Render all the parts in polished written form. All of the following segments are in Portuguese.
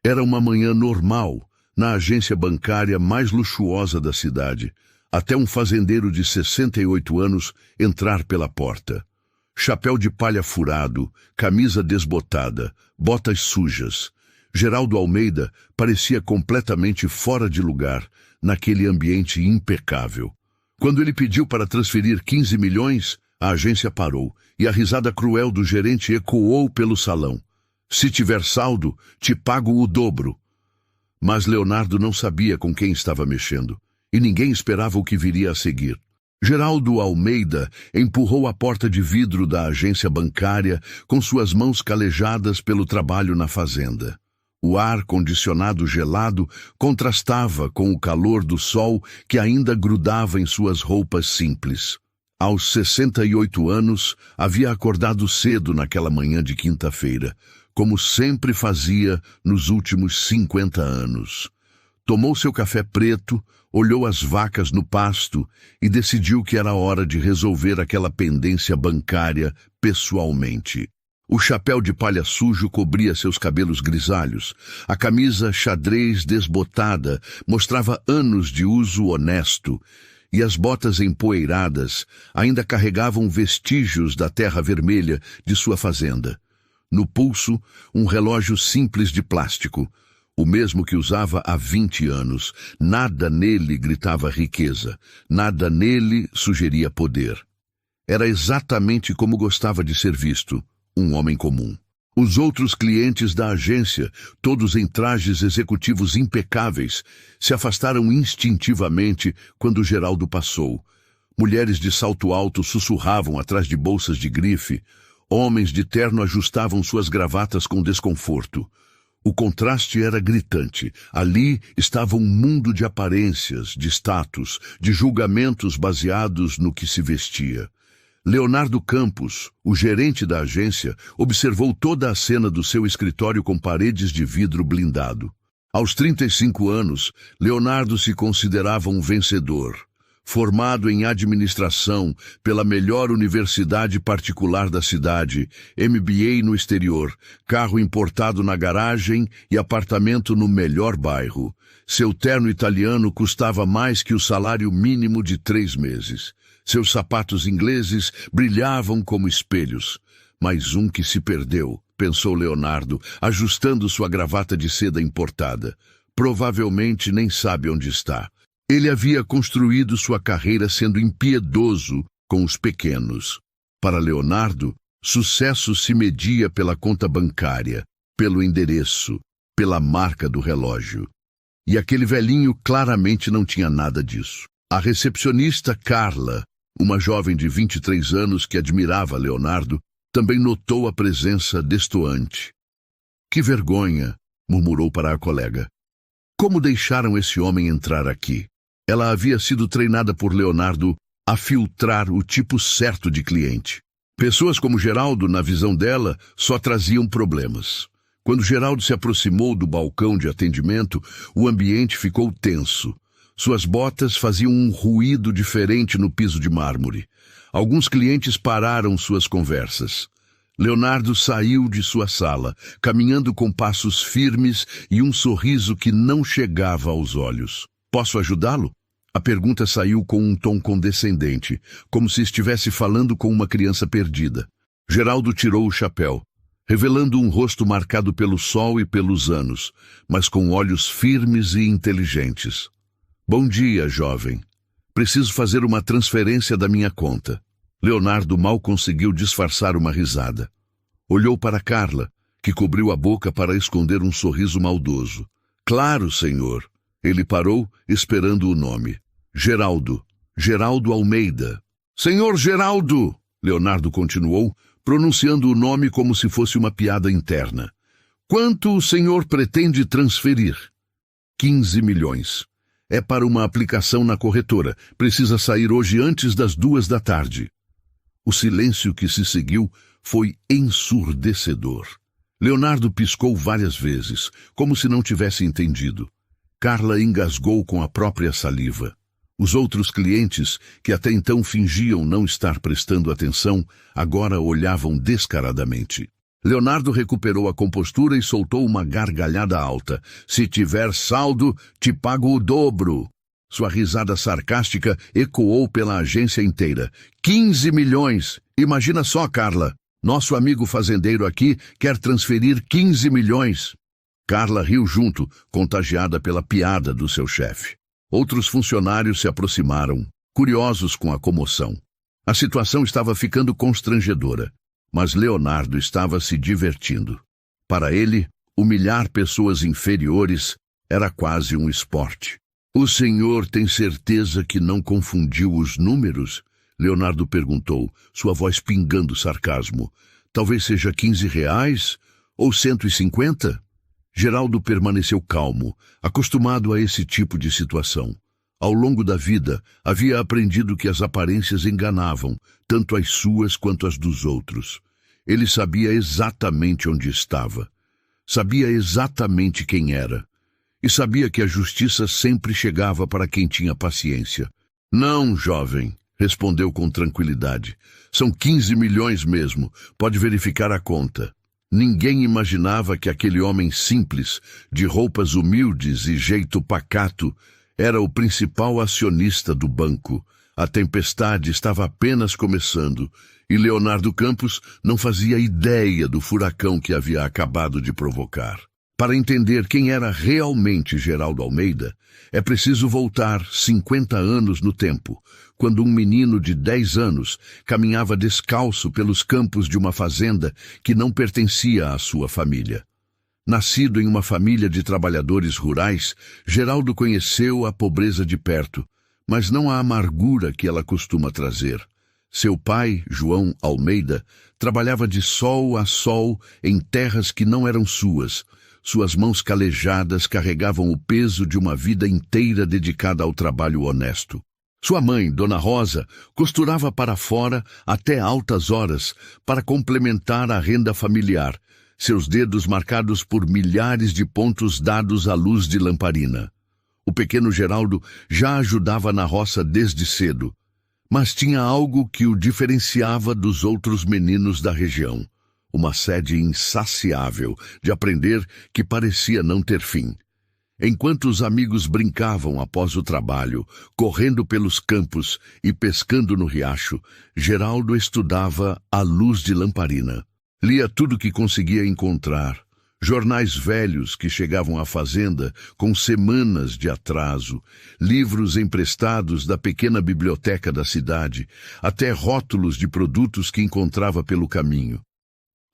Era uma manhã normal, na agência bancária mais luxuosa da cidade, até um fazendeiro de 68 anos entrar pela porta. Chapéu de palha furado, camisa desbotada, botas sujas. Geraldo Almeida parecia completamente fora de lugar naquele ambiente impecável. Quando ele pediu para transferir 15 milhões, a agência parou e a risada cruel do gerente ecoou pelo salão. Se tiver saldo, te pago o dobro. Mas Leonardo não sabia com quem estava mexendo, e ninguém esperava o que viria a seguir. Geraldo Almeida empurrou a porta de vidro da agência bancária com suas mãos calejadas pelo trabalho na fazenda. O ar-condicionado gelado contrastava com o calor do sol que ainda grudava em suas roupas simples. Aos 68 anos, havia acordado cedo naquela manhã de quinta-feira, como sempre fazia nos últimos 50 anos. Tomou seu café preto, olhou as vacas no pasto e decidiu que era hora de resolver aquela pendência bancária pessoalmente. O chapéu de palha sujo cobria seus cabelos grisalhos. A camisa xadrez desbotada mostrava anos de uso honesto, e as botas empoeiradas ainda carregavam vestígios da terra vermelha de sua fazenda. No pulso, um relógio simples de plástico, o mesmo que usava há 20 anos. Nada nele gritava riqueza, nada nele sugeria poder. Era exatamente como gostava de ser visto, um homem comum. Os outros clientes da agência, todos em trajes executivos impecáveis, se afastaram instintivamente quando Geraldo passou. Mulheres de salto alto sussurravam atrás de bolsas de grife. Homens de terno ajustavam suas gravatas com desconforto. O contraste era gritante. Ali estava um mundo de aparências, de status, de julgamentos baseados no que se vestia. Leonardo Campos, o gerente da agência, observou toda a cena do seu escritório com paredes de vidro blindado. Aos 35 anos, Leonardo se considerava um vencedor. Formado em administração pela melhor universidade particular da cidade, MBA no exterior, carro importado na garagem e apartamento no melhor bairro. Seu terno italiano custava mais que o salário mínimo de 3 meses. Seus sapatos ingleses brilhavam como espelhos. Mais um que se perdeu, pensou Leonardo, ajustando sua gravata de seda importada. Provavelmente nem sabe onde está. Ele havia construído sua carreira sendo impiedoso com os pequenos. Para Leonardo, sucesso se media pela conta bancária, pelo endereço, pela marca do relógio. E aquele velhinho claramente não tinha nada disso. A recepcionista Carla, uma jovem de 23 anos que admirava Leonardo, também notou a presença destoante. Que vergonha, murmurou para a colega. Como deixaram esse homem entrar aqui? Ela havia sido treinada por Leonardo a filtrar o tipo certo de cliente. Pessoas como Geraldo, na visão dela, só traziam problemas. Quando Geraldo se aproximou do balcão de atendimento, o ambiente ficou tenso. Suas botas faziam um ruído diferente no piso de mármore. Alguns clientes pararam suas conversas. Leonardo saiu de sua sala, caminhando com passos firmes e um sorriso que não chegava aos olhos. Posso ajudá-lo? A pergunta saiu com um tom condescendente, como se estivesse falando com uma criança perdida. Geraldo tirou o chapéu, revelando um rosto marcado pelo sol e pelos anos, mas com olhos firmes e inteligentes. Bom dia, jovem. Preciso fazer uma transferência da minha conta. Leonardo mal conseguiu disfarçar uma risada. Olhou para Carla, que cobriu a boca para esconder um sorriso maldoso. Claro, senhor. Ele parou, esperando o nome. Geraldo. Geraldo Almeida. Senhor Geraldo! Leonardo continuou, pronunciando o nome como se fosse uma piada interna. Quanto o senhor pretende transferir? 15 milhões. É para uma aplicação na corretora. Precisa sair hoje antes das 2 da tarde. O silêncio que se seguiu foi ensurdecedor. Leonardo piscou várias vezes, como se não tivesse entendido. Carla engasgou com a própria saliva. Os outros clientes, que até então fingiam não estar prestando atenção, agora olhavam descaradamente. Leonardo recuperou a compostura e soltou uma gargalhada alta. Se tiver saldo, te pago o dobro. Sua risada sarcástica ecoou pela agência inteira. 15 milhões! Imagina só, Carla. Nosso amigo fazendeiro aqui quer transferir 15 milhões. Carla riu junto, contagiada pela piada do seu chefe. Outros funcionários se aproximaram, curiosos com a comoção. A situação estava ficando constrangedora, mas Leonardo estava se divertindo. Para ele, humilhar pessoas inferiores era quase um esporte. O senhor tem certeza que não confundiu os números? Leonardo perguntou, sua voz pingando sarcasmo. Talvez seja 15 reais ou 150? Geraldo permaneceu calmo, acostumado a esse tipo de situação. Ao longo da vida, havia aprendido que as aparências enganavam, tanto as suas quanto as dos outros. Ele sabia exatamente onde estava. Sabia exatamente quem era. E sabia que a justiça sempre chegava para quem tinha paciência. Não, jovem, respondeu com tranquilidade. São 15 milhões mesmo. Pode verificar a conta. Ninguém imaginava que aquele homem simples, de roupas humildes e jeito pacato, era o principal acionista do banco. A tempestade estava apenas começando e Leonardo Campos não fazia ideia do furacão que havia acabado de provocar. Para entender quem era realmente Geraldo Almeida, é preciso voltar 50 anos no tempo, quando um menino de 10 anos caminhava descalço pelos campos de uma fazenda que não pertencia à sua família. Nascido em uma família de trabalhadores rurais, Geraldo conheceu a pobreza de perto, mas não a amargura que ela costuma trazer. Seu pai, João Almeida, trabalhava de sol a sol em terras que não eram suas. Suas mãos calejadas carregavam o peso de uma vida inteira dedicada ao trabalho honesto. Sua mãe, Dona Rosa, costurava para fora até altas horas para complementar a renda familiar, seus dedos marcados por milhares de pontos dados à luz de lamparina. O pequeno Geraldo já ajudava na roça desde cedo, mas tinha algo que o diferenciava dos outros meninos da região. Uma sede insaciável de aprender que parecia não ter fim. Enquanto os amigos brincavam após o trabalho, correndo pelos campos e pescando no riacho, Geraldo estudava à luz de lamparina. Lia tudo que conseguia encontrar, jornais velhos que chegavam à fazenda com semanas de atraso, livros emprestados da pequena biblioteca da cidade, até rótulos de produtos que encontrava pelo caminho.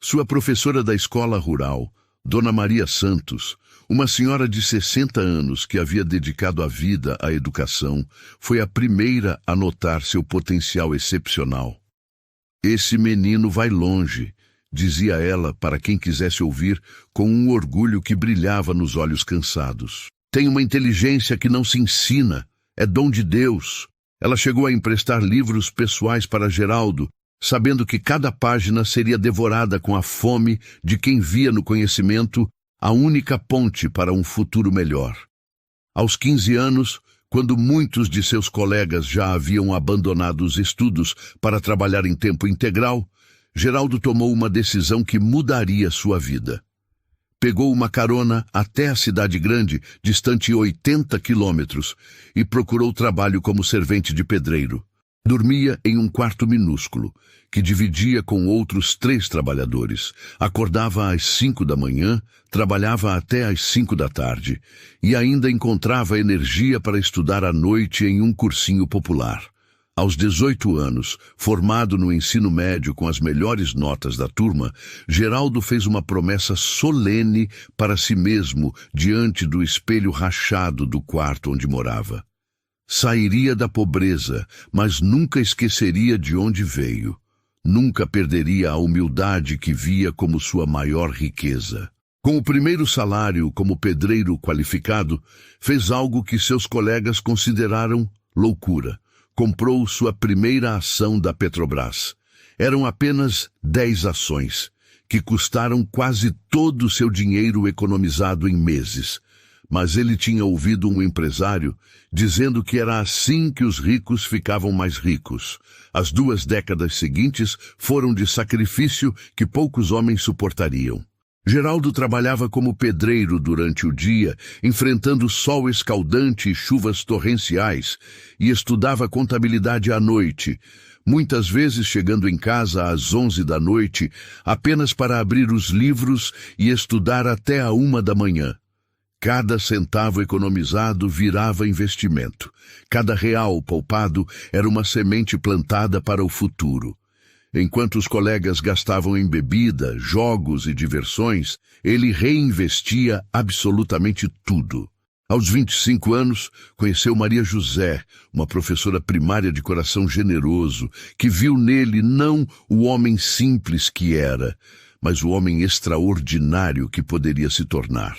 Sua professora da escola rural, Dona Maria Santos, uma senhora de 60 anos que havia dedicado a vida à educação, foi a primeira a notar seu potencial excepcional. Esse menino vai longe, dizia ela para quem quisesse ouvir, com um orgulho que brilhava nos olhos cansados. Tem uma inteligência que não se ensina, é dom de Deus. Ela chegou a emprestar livros pessoais para Geraldo, sabendo que cada página seria devorada com a fome de quem via no conhecimento a única ponte para um futuro melhor. Aos 15 anos, quando muitos de seus colegas já haviam abandonado os estudos para trabalhar em tempo integral, Geraldo tomou uma decisão que mudaria sua vida. Pegou uma carona até a cidade grande, distante 80 quilômetros, e procurou trabalho como servente de pedreiro. Dormia em um quarto minúsculo, que dividia com outros 3 trabalhadores. Acordava às 5 da manhã, trabalhava até às 5 da tarde, e ainda encontrava energia para estudar à noite em um cursinho popular. Aos 18 anos, formado no ensino médio com as melhores notas da turma, Geraldo fez uma promessa solene para si mesmo diante do espelho rachado do quarto onde morava. Sairia da pobreza, mas nunca esqueceria de onde veio. Nunca perderia a humildade que via como sua maior riqueza. Com o primeiro salário como pedreiro qualificado, fez algo que seus colegas consideraram loucura. Comprou sua primeira ação da Petrobras. Eram apenas 10 ações, que custaram quase todo o seu dinheiro economizado em meses. mas ele tinha ouvido um empresário dizendo que era assim que os ricos ficavam mais ricos. As 2 décadas seguintes foram de sacrifício que poucos homens suportariam. Geraldo trabalhava como pedreiro durante o dia, enfrentando sol escaldante e chuvas torrenciais, e estudava contabilidade à noite, muitas vezes chegando em casa às 11 da noite, apenas para abrir os livros e estudar até a 1 da manhã. Cada centavo economizado virava investimento. Cada real poupado era uma semente plantada para o futuro. Enquanto os colegas gastavam em bebida, jogos e diversões, ele reinvestia absolutamente tudo. Aos 25 anos, conheceu Maria José, uma professora primária de coração generoso, que viu nele não o homem simples que era, mas o homem extraordinário que poderia se tornar.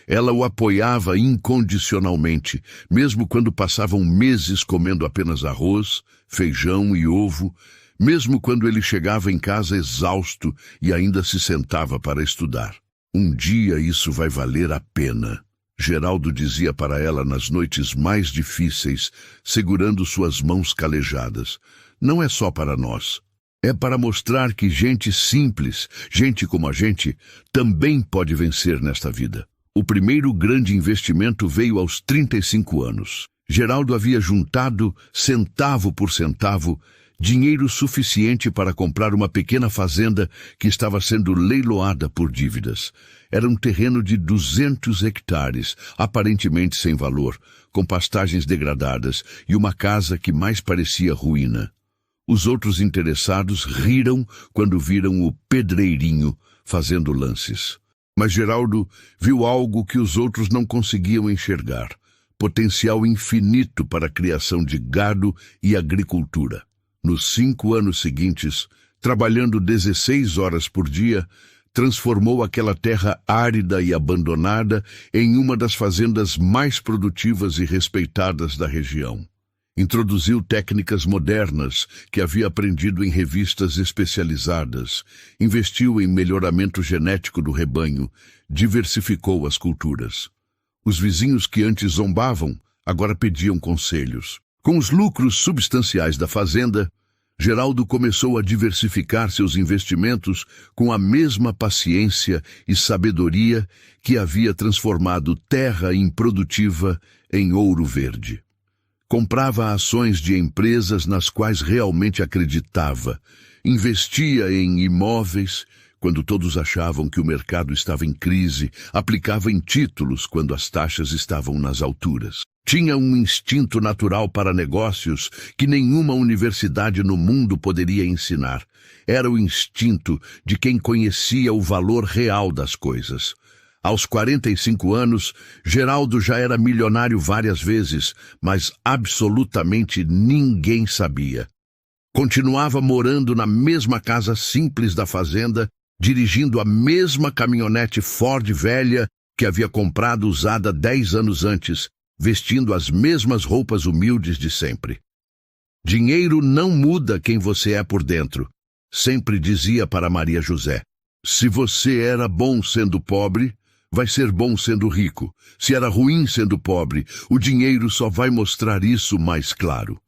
Ela o apoiava incondicionalmente, mesmo quando passavam meses comendo apenas arroz, feijão e ovo, mesmo quando ele chegava em casa exausto e ainda se sentava para estudar. Um dia isso vai valer a pena, Geraldo dizia para ela nas noites mais difíceis, segurando suas mãos calejadas. Não é só para nós. É para mostrar que gente simples, gente como a gente, também pode vencer nesta vida. O primeiro grande investimento veio aos 35 anos. Geraldo havia juntado, centavo por centavo, dinheiro suficiente para comprar uma pequena fazenda que estava sendo leiloada por dívidas. Era um terreno de 200 hectares, aparentemente sem valor, com pastagens degradadas e uma casa que mais parecia ruína. Os outros interessados riram quando viram o pedreirinho fazendo lances. Mas Geraldo viu algo que os outros não conseguiam enxergar: potencial infinito para a criação de gado e agricultura. Nos 5 anos seguintes, trabalhando 16 horas por dia, transformou aquela terra árida e abandonada em uma das fazendas mais produtivas e respeitadas da região. Introduziu técnicas modernas que havia aprendido em revistas especializadas, investiu em melhoramento genético do rebanho, diversificou as culturas. Os vizinhos que antes zombavam, agora pediam conselhos. Com os lucros substanciais da fazenda, Geraldo começou a diversificar seus investimentos com a mesma paciência e sabedoria que havia transformado terra improdutiva em ouro verde. Comprava ações de empresas nas quais realmente acreditava, investia em imóveis quando todos achavam que o mercado estava em crise, aplicava em títulos quando as taxas estavam nas alturas. Tinha um instinto natural para negócios que nenhuma universidade no mundo poderia ensinar. Era o instinto de quem conhecia o valor real das coisas. Aos 45 anos, Geraldo já era milionário várias vezes, mas absolutamente ninguém sabia. Continuava morando na mesma casa simples da fazenda, dirigindo a mesma caminhonete Ford velha que havia comprado usada 10 anos antes, vestindo as mesmas roupas humildes de sempre. Dinheiro não muda quem você é por dentro, sempre dizia para Maria José. Se você era bom sendo pobre, vai ser bom sendo rico. Se era ruim sendo pobre, o dinheiro só vai mostrar isso mais claro.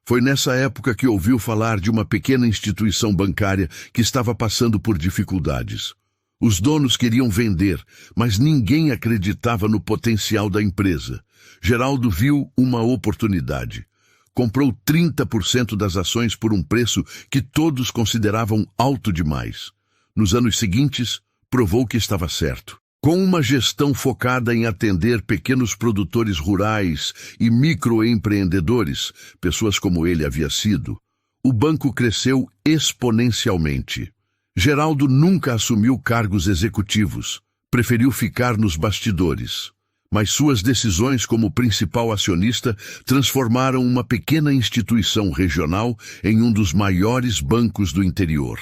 Foi nessa época que ouviu falar de uma pequena instituição bancária que estava passando por dificuldades. Os donos queriam vender, mas ninguém acreditava no potencial da empresa. Geraldo viu uma oportunidade. Comprou 30% das ações por um preço que todos consideravam alto demais. Nos anos seguintes, provou que estava certo. Com uma gestão focada em atender pequenos produtores rurais e microempreendedores, pessoas como ele havia sido, o banco cresceu exponencialmente. Geraldo nunca assumiu cargos executivos, preferiu ficar nos bastidores. Mas suas decisões como principal acionista transformaram uma pequena instituição regional em um dos maiores bancos do interior.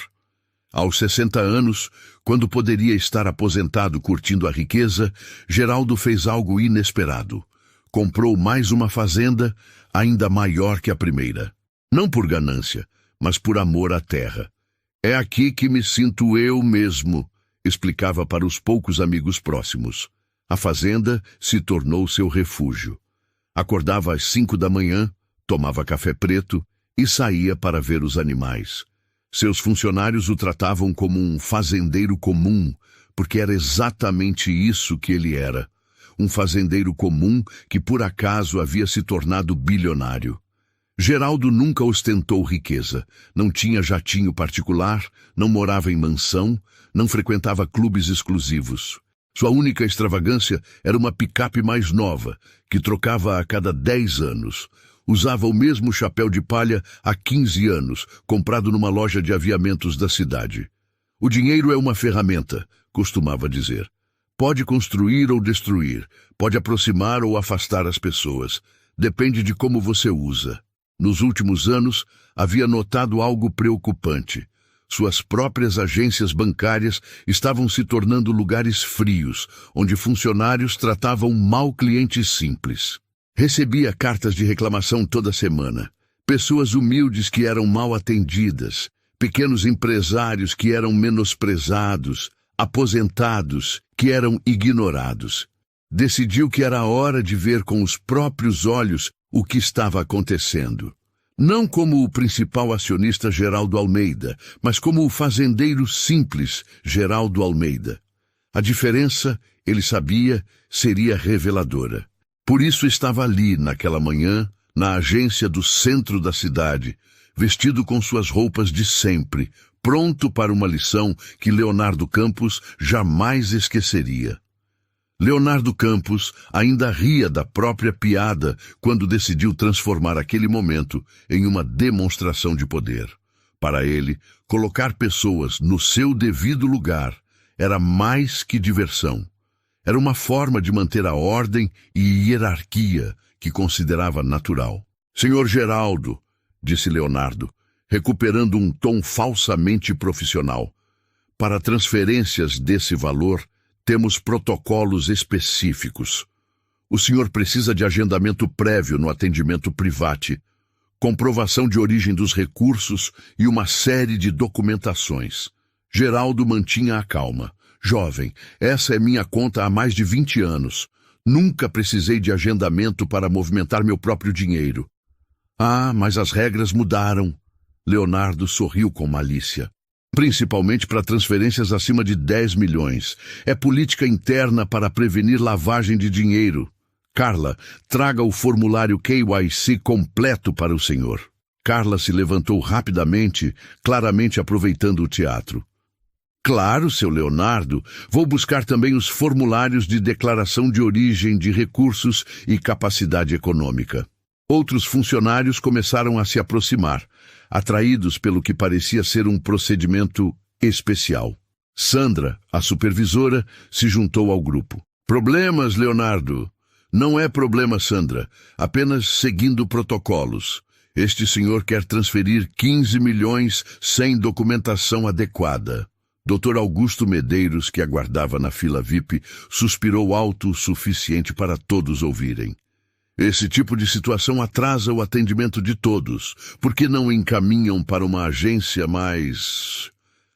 Aos 60 anos, quando poderia estar aposentado curtindo a riqueza, Geraldo fez algo inesperado. Comprou mais uma fazenda, ainda maior que a primeira. Não por ganância, mas por amor à terra. É aqui que me sinto eu mesmo, explicava para os poucos amigos próximos. A fazenda se tornou seu refúgio. Acordava às 5 da manhã, tomava café preto e saía para ver os animais. Seus funcionários o tratavam como um fazendeiro comum, porque era exatamente isso que ele era. Um fazendeiro comum que por acaso havia se tornado bilionário. Geraldo nunca ostentou riqueza, não tinha jatinho particular, não morava em mansão, não frequentava clubes exclusivos. Sua única extravagância era uma picape mais nova, que trocava a cada 10 anos. Usava o mesmo chapéu de palha há 15 anos, comprado numa loja de aviamentos da cidade. O dinheiro é uma ferramenta, costumava dizer. Pode construir ou destruir, pode aproximar ou afastar as pessoas. Depende de como você usa. Nos últimos anos, havia notado algo preocupante. Suas próprias agências bancárias estavam se tornando lugares frios, onde funcionários tratavam mal clientes simples. Recebia cartas de reclamação toda semana. Pessoas humildes que eram mal atendidas, pequenos empresários que eram menosprezados, aposentados que eram ignorados. Decidiu que era hora de ver com os próprios olhos o que estava acontecendo. Não como o principal acionista Geraldo Almeida, mas como o fazendeiro simples Geraldo Almeida. A diferença, ele sabia, seria reveladora. Por isso estava ali, naquela manhã, na agência do centro da cidade, vestido com suas roupas de sempre, pronto para uma lição que Leonardo Campos jamais esqueceria. Leonardo Campos ainda ria da própria piada quando decidiu transformar aquele momento em uma demonstração de poder. Para ele, colocar pessoas no seu devido lugar era mais que diversão. Era uma forma de manter a ordem e hierarquia que considerava natural. "Senhor Geraldo", disse Leonardo, recuperando um tom falsamente profissional, "para transferências desse valor, temos protocolos específicos. O senhor precisa de agendamento prévio no atendimento private, comprovação de origem dos recursos e uma série de documentações." Geraldo mantinha a calma. "Jovem, essa é minha conta há mais de 20 anos. Nunca precisei de agendamento para movimentar meu próprio dinheiro." "Ah, mas as regras mudaram." Leonardo sorriu com malícia. "Principalmente para transferências acima de 10 milhões. É política interna para prevenir lavagem de dinheiro. Carla, traga o formulário KYC completo para o senhor." Carla se levantou rapidamente, claramente aproveitando o teatro. "Claro, seu Leonardo, vou buscar também os formulários de declaração de origem de recursos e capacidade econômica." Outros funcionários começaram a se aproximar, atraídos pelo que parecia ser um procedimento especial. Sandra, a supervisora, se juntou ao grupo. "Problemas, Leonardo?" "Não é problema, Sandra, apenas seguindo protocolos. Este senhor quer transferir 15 milhões sem documentação adequada." Dr. Augusto Medeiros, que aguardava na fila VIP, suspirou alto o suficiente para todos ouvirem. "Esse tipo de situação atrasa o atendimento de todos. Por que não encaminham para uma agência mais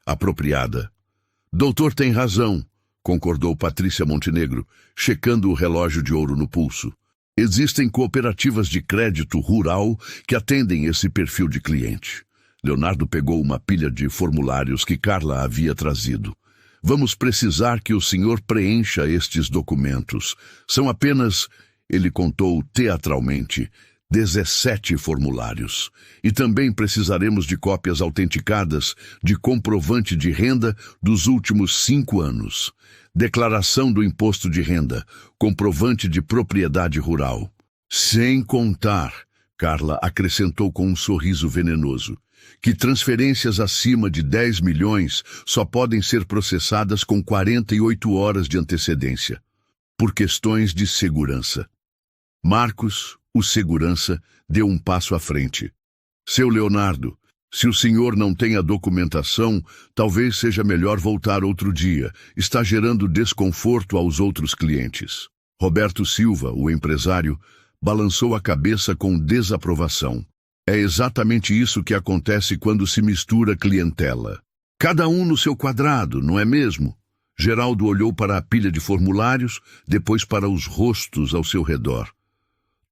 apropriada?" "Doutor tem razão", concordou Patrícia Montenegro, checando o relógio de ouro no pulso. "Existem cooperativas de crédito rural que atendem esse perfil de cliente." Leonardo pegou uma pilha de formulários que Carla havia trazido. "Vamos precisar que o senhor preencha estes documentos. São apenas..." Ele contou teatralmente 17 formulários. "E também precisaremos de cópias autenticadas de comprovante de renda dos últimos 5 anos, declaração do imposto de renda, comprovante de propriedade rural. Sem contar", Carla acrescentou com um sorriso venenoso, "que transferências acima de 10 milhões só podem ser processadas com 48 horas de antecedência, por questões de segurança." Marcos, o segurança, deu um passo à frente. "Seu Leonardo, se o senhor não tem a documentação, talvez seja melhor voltar outro dia. Está gerando desconforto aos outros clientes." Roberto Silva, o empresário, balançou a cabeça com desaprovação. "É exatamente isso que acontece quando se mistura clientela. Cada um no seu quadrado, não é mesmo?" Geraldo olhou para a pilha de formulários, depois para os rostos ao seu redor.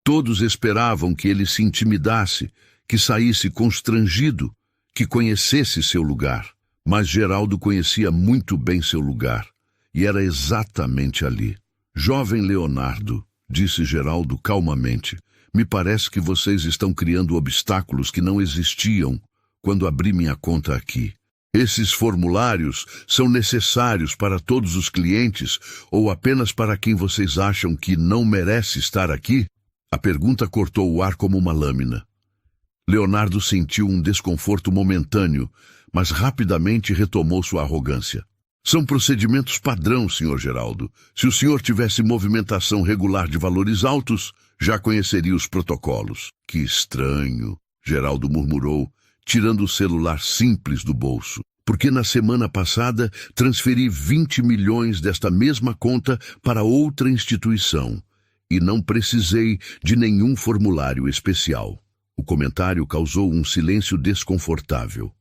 Todos esperavam que ele se intimidasse, que saísse constrangido, que conhecesse seu lugar. Mas Geraldo conhecia muito bem seu lugar, e era exatamente ali. Jovem Leonardo, disse Geraldo calmamente, me parece que vocês estão criando obstáculos que não existiam quando abri minha conta aqui. Esses formulários são necessários para todos os clientes ou apenas para quem vocês acham que não merece estar aqui? A pergunta cortou o ar como uma lâmina. Leonardo sentiu um desconforto momentâneo, mas rapidamente retomou sua arrogância. São procedimentos padrão, Sr. Geraldo. Se o senhor tivesse movimentação regular de valores altos, já conheceria os protocolos. Que estranho, Geraldo murmurou, tirando o celular simples do bolso. Porque na semana passada transferi 20 milhões desta mesma conta para outra instituição e não precisei de nenhum formulário especial. O comentário causou um silêncio desconfortável.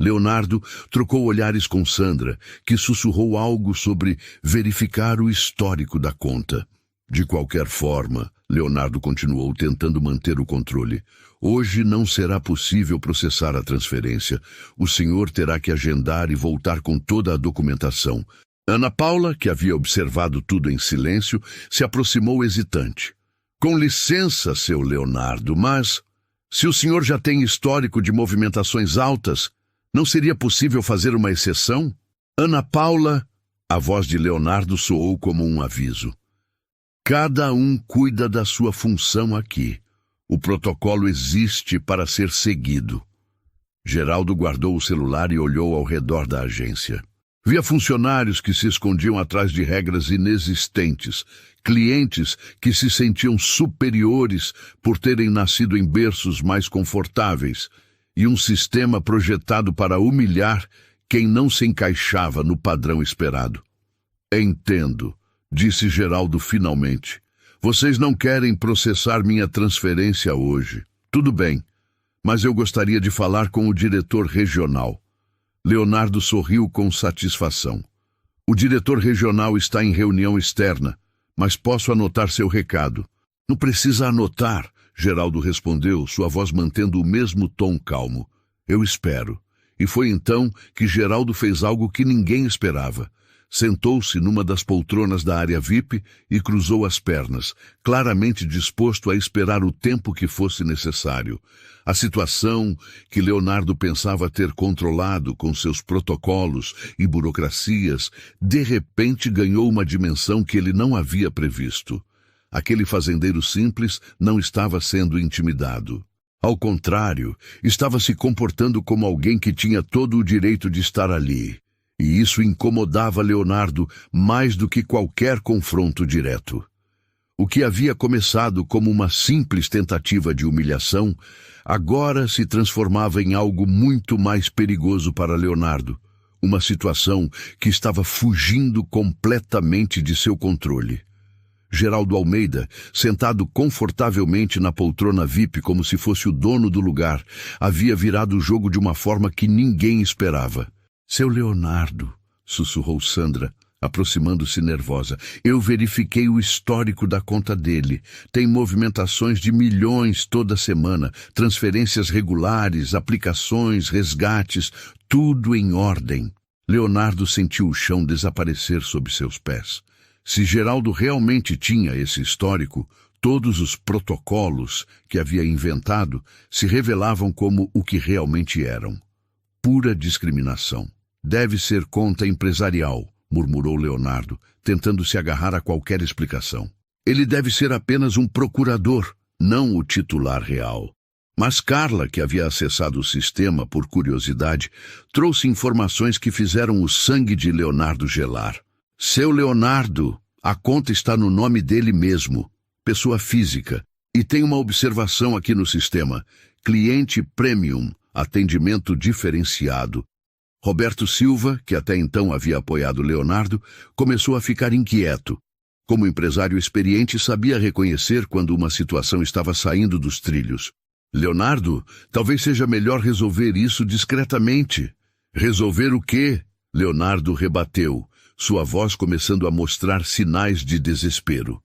Leonardo trocou olhares com Sandra, que sussurrou algo sobre verificar o histórico da conta. De qualquer forma, Leonardo continuou tentando manter o controle. Hoje não será possível processar a transferência. O senhor terá que agendar e voltar com toda a documentação. Ana Paula, que havia observado tudo em silêncio, se aproximou hesitante. Com licença, seu Leonardo, mas se o senhor já tem histórico de movimentações altas, não seria possível fazer uma exceção? Ana Paula, a voz de Leonardo soou como um aviso. Cada um cuida da sua função aqui. O protocolo existe para ser seguido. Geraldo guardou o celular e olhou ao redor da agência. Via funcionários que se escondiam atrás de regras inexistentes, clientes que se sentiam superiores por terem nascido em berços mais confortáveis, e um sistema projetado para humilhar quem não se encaixava no padrão esperado. Entendo, disse Geraldo finalmente. Vocês não querem processar minha transferência hoje. Tudo bem, mas eu gostaria de falar com o diretor regional. Leonardo sorriu com satisfação. O diretor regional está em reunião externa, mas posso anotar seu recado. Não precisa anotar, Geraldo respondeu, sua voz mantendo o mesmo tom calmo. Eu espero. E foi então que Geraldo fez algo que ninguém esperava. Sentou-se numa das poltronas da área VIP e cruzou as pernas, claramente disposto a esperar o tempo que fosse necessário. A situação que Leonardo pensava ter controlado com seus protocolos e burocracias, de repente ganhou uma dimensão que ele não havia previsto. Aquele fazendeiro simples não estava sendo intimidado. Ao contrário, estava se comportando como alguém que tinha todo o direito de estar ali. E isso incomodava Leonardo mais do que qualquer confronto direto. O que havia começado como uma simples tentativa de humilhação, agora se transformava em algo muito mais perigoso para Leonardo. Uma situação que estava fugindo completamente de seu controle. Geraldo Almeida, sentado confortavelmente na poltrona VIP como se fosse o dono do lugar, havia virado o jogo de uma forma que ninguém esperava. Seu Leonardo, sussurrou Sandra, aproximando-se nervosa, eu verifiquei o histórico da conta dele. Tem movimentações de milhões toda semana, transferências regulares, aplicações, resgates, tudo em ordem. Leonardo sentiu o chão desaparecer sob seus pés. Se Geraldo realmente tinha esse histórico, todos os protocolos que havia inventado se revelavam como o que realmente eram. Pura discriminação. Deve ser conta empresarial, murmurou Leonardo, tentando se agarrar a qualquer explicação. Ele deve ser apenas um procurador, não o titular real. Mas Carla, que havia acessado o sistema por curiosidade, trouxe informações que fizeram o sangue de Leonardo gelar. Seu Leonardo, a conta está no nome dele mesmo, pessoa física, e tem uma observação aqui no sistema. Cliente Premium, atendimento diferenciado. Roberto Silva, que até então havia apoiado Leonardo, começou a ficar inquieto. Como empresário experiente, sabia reconhecer quando uma situação estava saindo dos trilhos. Leonardo, talvez seja melhor resolver isso discretamente. Resolver o quê? Leonardo rebateu, sua voz começando a mostrar sinais de desespero.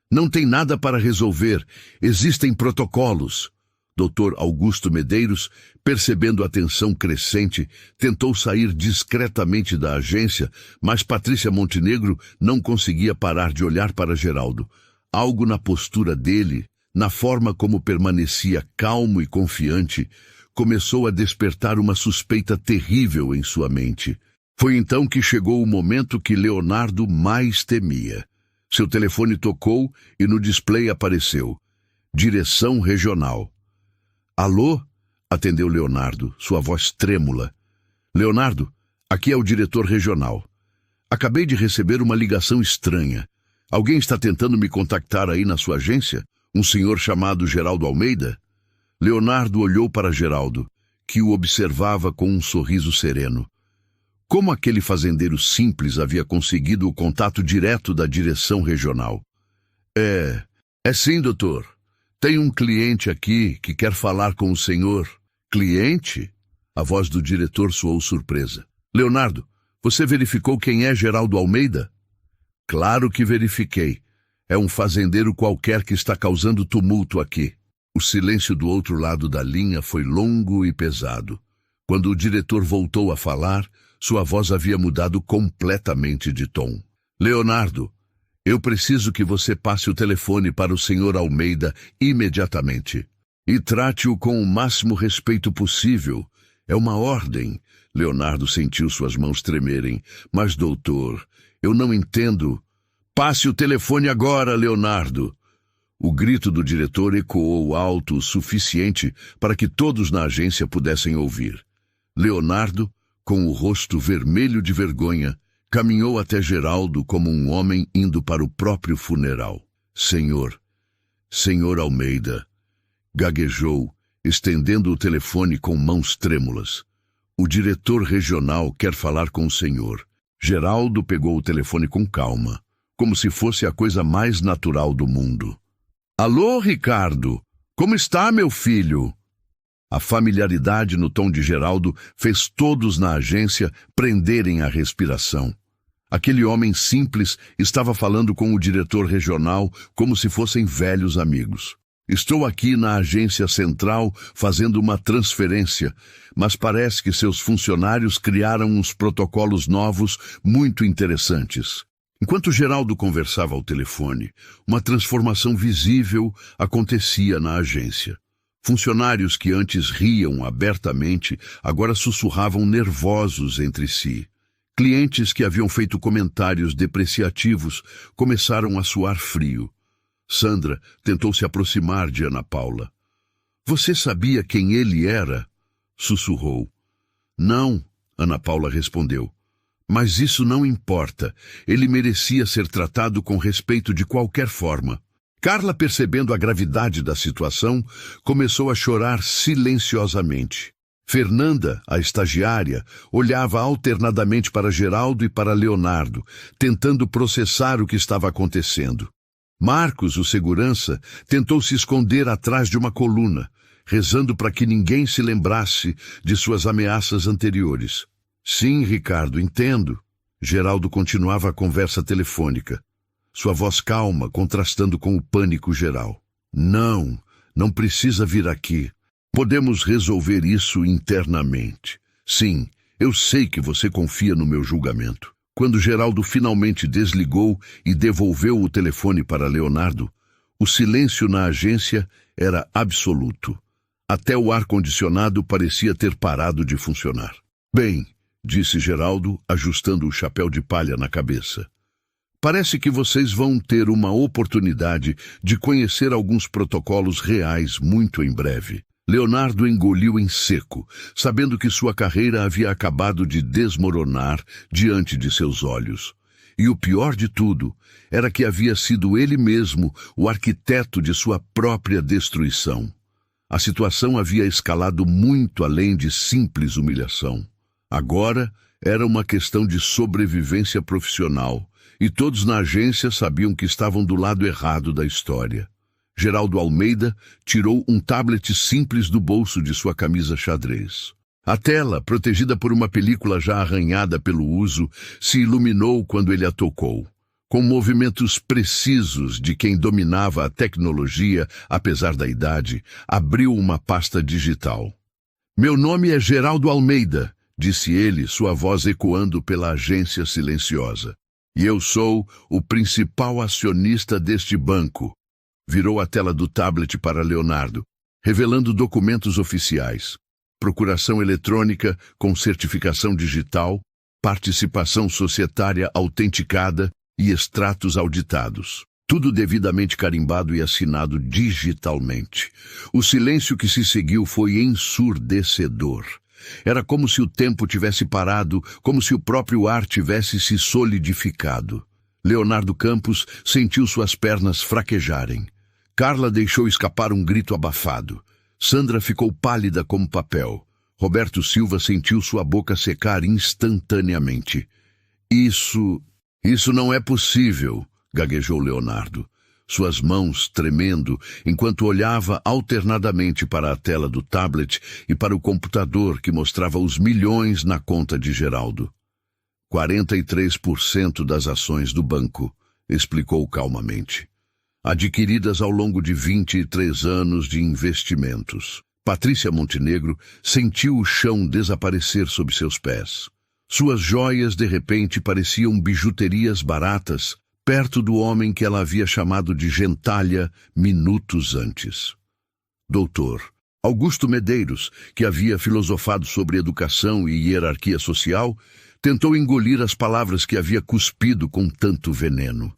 Não tem nada para resolver, existem protocolos. Dr. Augusto Medeiros, percebendo a tensão crescente, tentou sair discretamente da agência, mas Patrícia Montenegro não conseguia parar de olhar para Geraldo. Algo na postura dele, na forma como permanecia calmo e confiante, começou a despertar uma suspeita terrível em sua mente. Foi então que chegou o momento que Leonardo mais temia. Seu telefone tocou e no display apareceu: Direção Regional. Alô? Atendeu Leonardo, sua voz trêmula. Leonardo, aqui é o diretor regional. Acabei de receber uma ligação estranha. Alguém está tentando me contactar aí na sua agência? Um senhor chamado Geraldo Almeida? Leonardo olhou para Geraldo, que o observava com um sorriso sereno. Como aquele fazendeiro simples havia conseguido o contato direto da direção regional? É sim, doutor. Tem um cliente aqui que quer falar com o senhor. Cliente? A voz do diretor soou surpresa. Leonardo, você verificou quem é Geraldo Almeida? Claro que verifiquei. É um fazendeiro qualquer que está causando tumulto aqui. O silêncio do outro lado da linha foi longo e pesado. Quando o diretor voltou a falar, sua voz havia mudado completamente de tom. Leonardo, eu preciso que você passe o telefone para o senhor Almeida imediatamente. E trate-o com o máximo respeito possível. É uma ordem. Leonardo sentiu suas mãos tremerem. Mas, doutor, eu não entendo. Passe o telefone agora, Leonardo. O grito do diretor ecoou alto o suficiente para que todos na agência pudessem ouvir. Leonardo, com o rosto vermelho de vergonha, caminhou até Geraldo como um homem indo para o próprio funeral. Senhor Almeida, gaguejou, estendendo o telefone com mãos trêmulas. O diretor regional quer falar com o senhor. Geraldo pegou o telefone com calma, como se fosse a coisa mais natural do mundo. Alô, Ricardo, como está, meu filho? A familiaridade no tom de Geraldo fez todos na agência prenderem a respiração. Aquele homem simples estava falando com o diretor regional como se fossem velhos amigos. Estou aqui na agência central fazendo uma transferência, mas parece que seus funcionários criaram uns protocolos novos muito interessantes. Enquanto Geraldo conversava ao telefone, uma transformação visível acontecia na agência. Funcionários que antes riam abertamente agora sussurravam nervosos entre si. Clientes que haviam feito comentários depreciativos começaram a suar frio. Sandra tentou se aproximar de Ana Paula. Você sabia quem ele era? Sussurrou. Não, Ana Paula respondeu. Mas isso não importa. Ele merecia ser tratado com respeito de qualquer forma. Carla, percebendo a gravidade da situação, começou a chorar silenciosamente. Fernanda, a estagiária, olhava alternadamente para Geraldo e para Leonardo, tentando processar o que estava acontecendo. Marcos, o segurança, tentou se esconder atrás de uma coluna, rezando para que ninguém se lembrasse de suas ameaças anteriores. Sim, Ricardo, entendo. Geraldo continuava a conversa telefônica, sua voz calma, contrastando com o pânico geral. Não precisa vir aqui. Podemos resolver isso internamente. Sim, eu sei que você confia no meu julgamento. Quando Geraldo finalmente desligou e devolveu o telefone para Leonardo, o silêncio na agência era absoluto. Até o ar-condicionado parecia ter parado de funcionar. Bem, disse Geraldo, ajustando o chapéu de palha na cabeça. Parece que vocês vão ter uma oportunidade de conhecer alguns protocolos reais muito em breve. Leonardo engoliu em seco, sabendo que sua carreira havia acabado de desmoronar diante de seus olhos. E o pior de tudo era que havia sido ele mesmo o arquiteto de sua própria destruição. A situação havia escalado muito além de simples humilhação. Agora era uma questão de sobrevivência profissional, e todos na agência sabiam que estavam do lado errado da história. Geraldo Almeida tirou um tablet simples do bolso de sua camisa xadrez. A tela, protegida por uma película já arranhada pelo uso, se iluminou quando ele a tocou. Com movimentos precisos de quem dominava a tecnologia, apesar da idade, abriu uma pasta digital. "Meu nome é Geraldo Almeida", disse ele, sua voz ecoando pela agência silenciosa. "E eu sou o principal acionista deste banco." Virou a tela do tablet para Leonardo, revelando documentos oficiais. Procuração eletrônica com certificação digital, participação societária autenticada e extratos auditados. Tudo devidamente carimbado e assinado digitalmente. O silêncio que se seguiu foi ensurdecedor. Era como se o tempo tivesse parado, como se o próprio ar tivesse se solidificado. Leonardo Campos sentiu suas pernas fraquejarem. Carla deixou escapar um grito abafado. Sandra ficou pálida como papel. Roberto Silva sentiu sua boca secar instantaneamente. Isso não é possível", gaguejou Leonardo, suas mãos tremendo, enquanto olhava alternadamente para a tela do tablet e para o computador que mostrava os milhões na conta de Geraldo. 43% das ações do banco, explicou calmamente, adquiridas ao longo de 23 anos de investimentos. Patrícia Montenegro sentiu o chão desaparecer sob seus pés. Suas joias, de repente, pareciam bijuterias baratas, perto do homem que ela havia chamado de gentalha minutos antes. Doutor Augusto Medeiros, que havia filosofado sobre educação e hierarquia social, tentou engolir as palavras que havia cuspido com tanto veneno.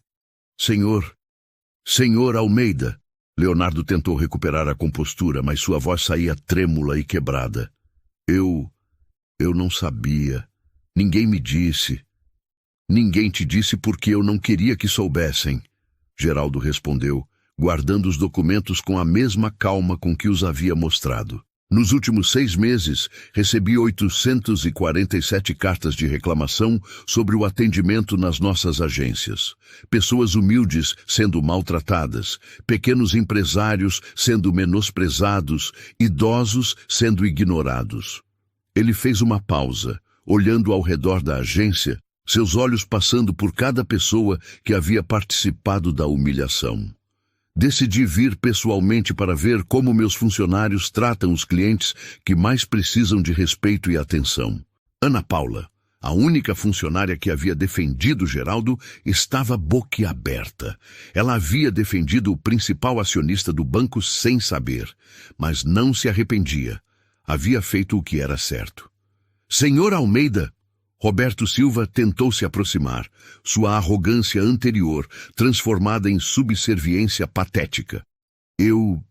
Senhor Almeida." Leonardo tentou recuperar a compostura, mas sua voz saía trêmula e quebrada. Eu não sabia. Ninguém me disse. Ninguém te disse porque eu não queria que soubessem." Geraldo respondeu, guardando os documentos com a mesma calma com que os havia mostrado. "Nos últimos 6 meses, recebi 847 cartas de reclamação sobre o atendimento nas nossas agências. Pessoas humildes sendo maltratadas, pequenos empresários sendo menosprezados, idosos sendo ignorados." Ele fez uma pausa, olhando ao redor da agência, seus olhos passando por cada pessoa que havia participado da humilhação. "Decidi vir pessoalmente para ver como meus funcionários tratam os clientes que mais precisam de respeito e atenção." Ana Paula, a única funcionária que havia defendido Geraldo, estava boquiaberta. Ela havia defendido o principal acionista do banco sem saber, mas não se arrependia. Havia feito o que era certo. "Senhor Almeida!" Roberto Silva tentou se aproximar, sua arrogância anterior transformada em subserviência patética. Eu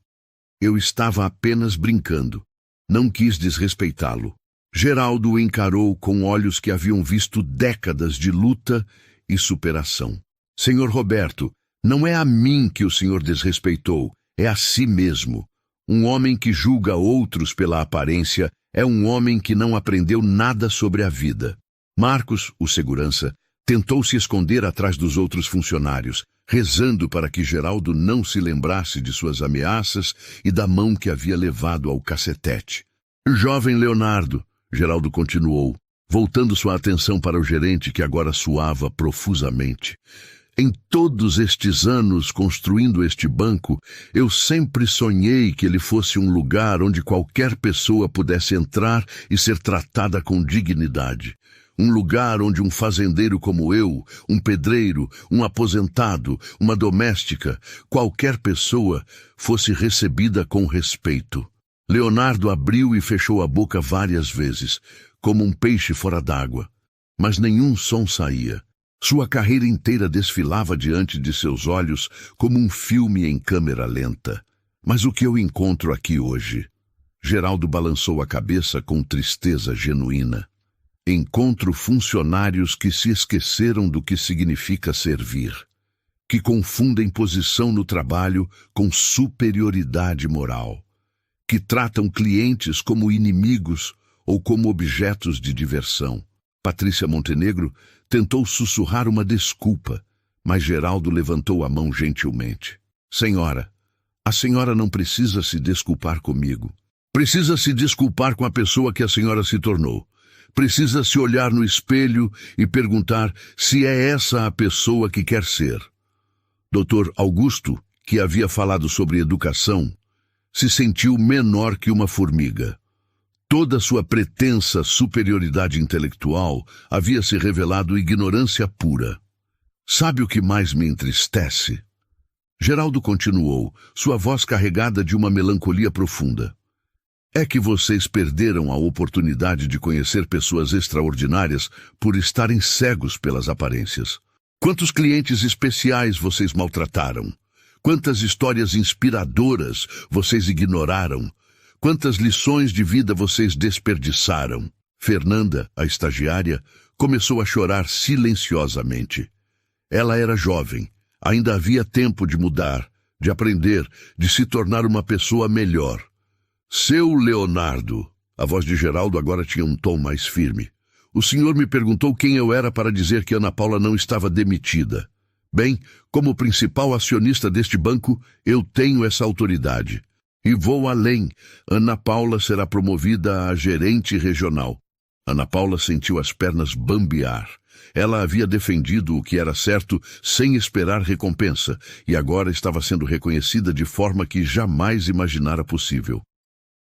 estava apenas brincando. Não quis desrespeitá-lo." Geraldo o encarou com olhos que haviam visto décadas de luta e superação. "Senhor Roberto, não é a mim que o senhor desrespeitou, é a si mesmo. Um homem que julga outros pela aparência é um homem que não aprendeu nada sobre a vida." Marcos, o segurança, tentou se esconder atrás dos outros funcionários, rezando para que Geraldo não se lembrasse de suas ameaças e da mão que havia levado ao cacetete. "Jovem Leonardo", Geraldo continuou, voltando sua atenção para o gerente que agora suava profusamente. "Em todos estes anos construindo este banco, eu sempre sonhei que ele fosse um lugar onde qualquer pessoa pudesse entrar e ser tratada com dignidade. Um lugar onde um fazendeiro como eu, um pedreiro, um aposentado, uma doméstica, qualquer pessoa fosse recebida com respeito." Leonardo abriu e fechou a boca várias vezes, como um peixe fora d'água, mas nenhum som saía. Sua carreira inteira desfilava diante de seus olhos como um filme em câmera lenta. "Mas o que eu encontro aqui hoje?" Geraldo balançou a cabeça com tristeza genuína. "Encontro funcionários que se esqueceram do que significa servir, que confundem posição no trabalho com superioridade moral, que tratam clientes como inimigos ou como objetos de diversão." Patrícia Montenegro tentou sussurrar uma desculpa, mas Geraldo levantou a mão gentilmente. "Senhora, a senhora não precisa se desculpar comigo. Precisa se desculpar com a pessoa que a senhora se tornou. Precisa se olhar no espelho e perguntar se é essa a pessoa que quer ser. Dr. Augusto, que havia falado sobre educação, se sentiu menor que uma formiga. Toda sua pretensa superioridade intelectual havia se revelado ignorância pura. Sabe o que mais me entristece? Geraldo continuou, sua voz carregada de uma melancolia profunda. É que vocês perderam a oportunidade de conhecer pessoas extraordinárias por estarem cegos pelas aparências. Quantos clientes especiais vocês maltrataram? Quantas histórias inspiradoras vocês ignoraram? Quantas lições de vida vocês desperdiçaram? Fernanda, a estagiária, começou a chorar silenciosamente. Ela era jovem, ainda havia tempo de mudar, de aprender, de se tornar uma pessoa melhor. Seu Leonardo, a voz de Geraldo agora tinha um tom mais firme. O senhor me perguntou quem eu era para dizer que Ana Paula não estava demitida. Bem, como principal acionista deste banco, eu tenho essa autoridade. E vou além. Ana Paula será promovida a gerente regional. Ana Paula sentiu as pernas bambear. Ela havia defendido o que era certo sem esperar recompensa, e agora estava sendo reconhecida de forma que jamais imaginara possível.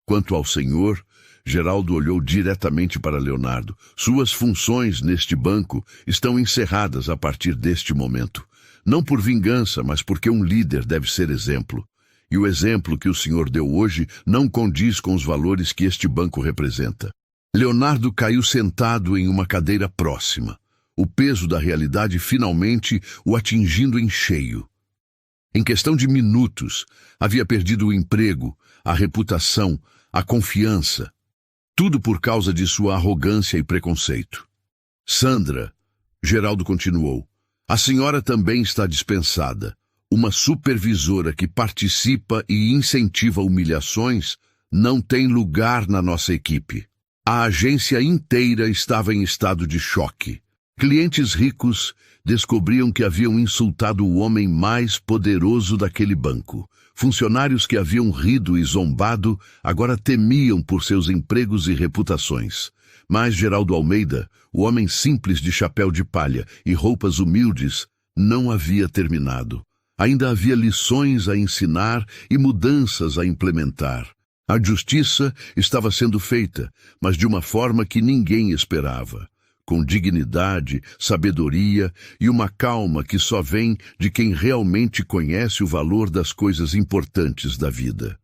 Quanto ao senhor, Geraldo olhou diretamente para Leonardo. Suas funções neste banco estão encerradas a partir deste momento. Não por vingança, mas porque um líder deve ser exemplo. E o exemplo que o senhor deu hoje não condiz com os valores que este banco representa. Leonardo caiu sentado em uma cadeira próxima, o peso da realidade finalmente o atingindo em cheio. Em questão de minutos, havia perdido o emprego, a reputação, a confiança, tudo por causa de sua arrogância e preconceito. Sandra, Geraldo continuou, a senhora também está dispensada. Uma supervisora que participa e incentiva humilhações não tem lugar na nossa equipe. A agência inteira estava em estado de choque. Clientes ricos descobriam que haviam insultado o homem mais poderoso daquele banco. Funcionários que haviam rido e zombado agora temiam por seus empregos e reputações. Mas Geraldo Almeida, o homem simples de chapéu de palha e roupas humildes, não havia terminado. Ainda havia lições a ensinar e mudanças a implementar. A justiça estava sendo feita, mas de uma forma que ninguém esperava. Com dignidade, sabedoria e uma calma que só vem de quem realmente conhece o valor das coisas importantes da vida.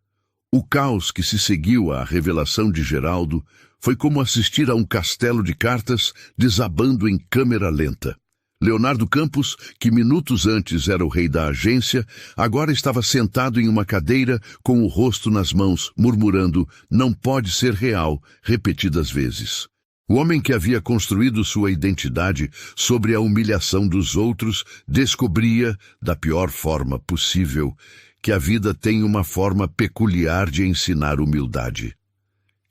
O caos que se seguiu à revelação de Geraldo foi como assistir a um castelo de cartas desabando em câmera lenta. Leonardo Campos, que minutos antes era o rei da agência, agora estava sentado em uma cadeira com o rosto nas mãos, murmurando, não pode ser real, repetidas vezes. O homem que havia construído sua identidade sobre a humilhação dos outros descobria, da pior forma possível, que a vida tem uma forma peculiar de ensinar humildade.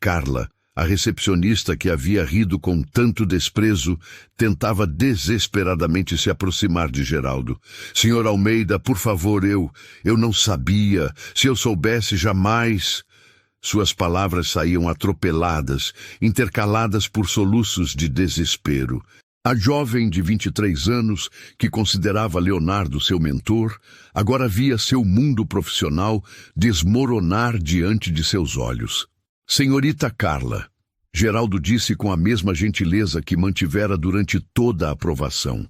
Carla, a recepcionista que havia rido com tanto desprezo, tentava desesperadamente se aproximar de Geraldo. Senhor Almeida, por favor, eu não sabia. Se eu soubesse, jamais... Suas palavras saíam atropeladas, intercaladas por soluços de desespero. A jovem de 23 anos, que considerava Leonardo seu mentor, agora via seu mundo profissional desmoronar diante de seus olhos. Senhorita Carla, Geraldo disse com a mesma gentileza que mantivera durante toda a aprovação.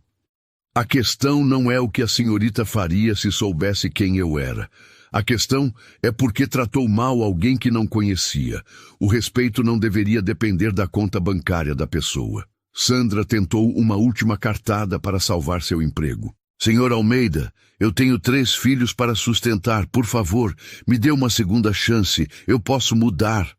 A questão não é o que a senhorita faria se soubesse quem eu era. A questão é porque tratou mal alguém que não conhecia. O respeito não deveria depender da conta bancária da pessoa. Sandra tentou uma última cartada para salvar seu emprego. Senhor Almeida, eu tenho 3 filhos para sustentar. Por favor, me dê uma segunda chance. Eu posso mudar.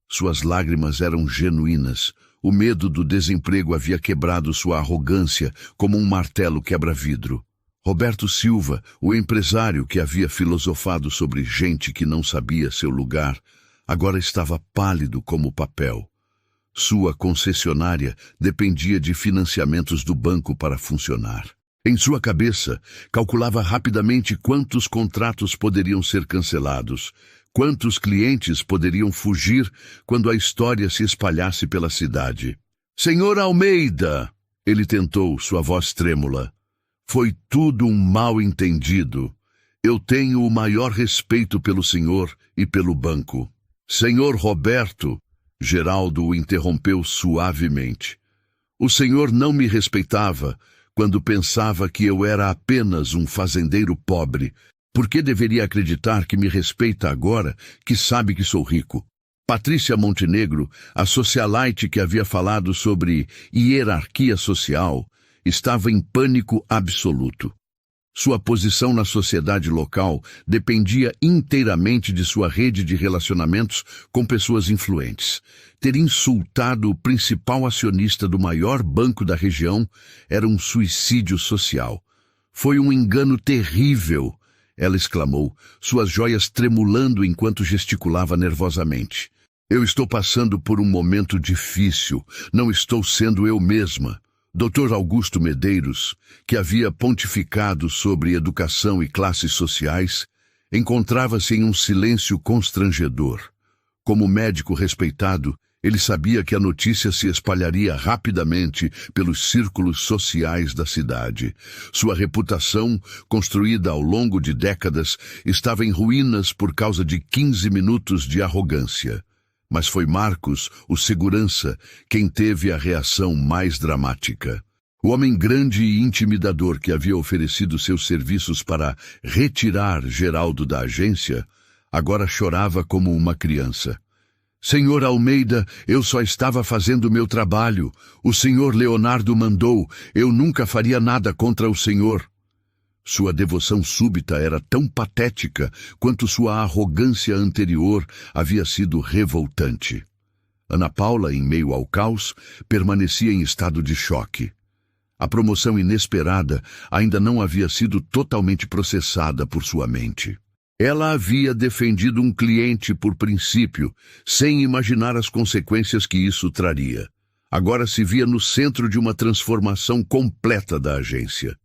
Suas lágrimas eram genuínas. O medo do desemprego havia quebrado sua arrogância como um martelo quebra-vidro. Roberto Silva, o empresário que havia filosofado sobre gente que não sabia seu lugar, agora estava pálido como papel. Sua concessionária dependia de financiamentos do banco para funcionar. Em sua cabeça, calculava rapidamente quantos contratos poderiam ser cancelados, Quantos clientes poderiam fugir quando a história se espalhasse pela cidade? Senhor Almeida! Ele tentou, sua voz trêmula. Foi tudo um mal-entendido. Eu tenho o maior respeito pelo senhor e pelo banco. Senhor Roberto, Geraldo o interrompeu suavemente. O senhor não me respeitava quando pensava que eu era apenas um fazendeiro pobre. Por que deveria acreditar que me respeita agora que sabe que sou rico? Patrícia Montenegro, a socialite que havia falado sobre hierarquia social, estava em pânico absoluto. Sua posição na sociedade local dependia inteiramente de sua rede de relacionamentos com pessoas influentes. Ter insultado o principal acionista do maior banco da região era um suicídio social. Foi um engano terrível, ela exclamou, suas joias tremulando enquanto gesticulava nervosamente. Eu estou passando por um momento difícil, não estou sendo eu mesma. Dr. Augusto Medeiros, que havia pontificado sobre educação e classes sociais, encontrava-se em um silêncio constrangedor. Como médico respeitado, ele sabia que a notícia se espalharia rapidamente pelos círculos sociais da cidade. Sua reputação, construída ao longo de décadas, estava em ruínas por causa de 15 minutos de arrogância. Mas foi Marcos, o segurança, quem teve a reação mais dramática. O homem grande e intimidador que havia oferecido seus serviços para retirar Geraldo da agência, agora chorava como uma criança. Senhor Almeida, eu só estava fazendo meu trabalho. O senhor Leonardo mandou. Eu nunca faria nada contra o senhor. Sua devoção súbita era tão patética quanto sua arrogância anterior havia sido revoltante. Ana Paula, em meio ao caos, permanecia em estado de choque. A promoção inesperada ainda não havia sido totalmente processada por sua mente. Ela havia defendido um cliente por princípio, sem imaginar as consequências que isso traria. Agora se via no centro de uma transformação completa da agência.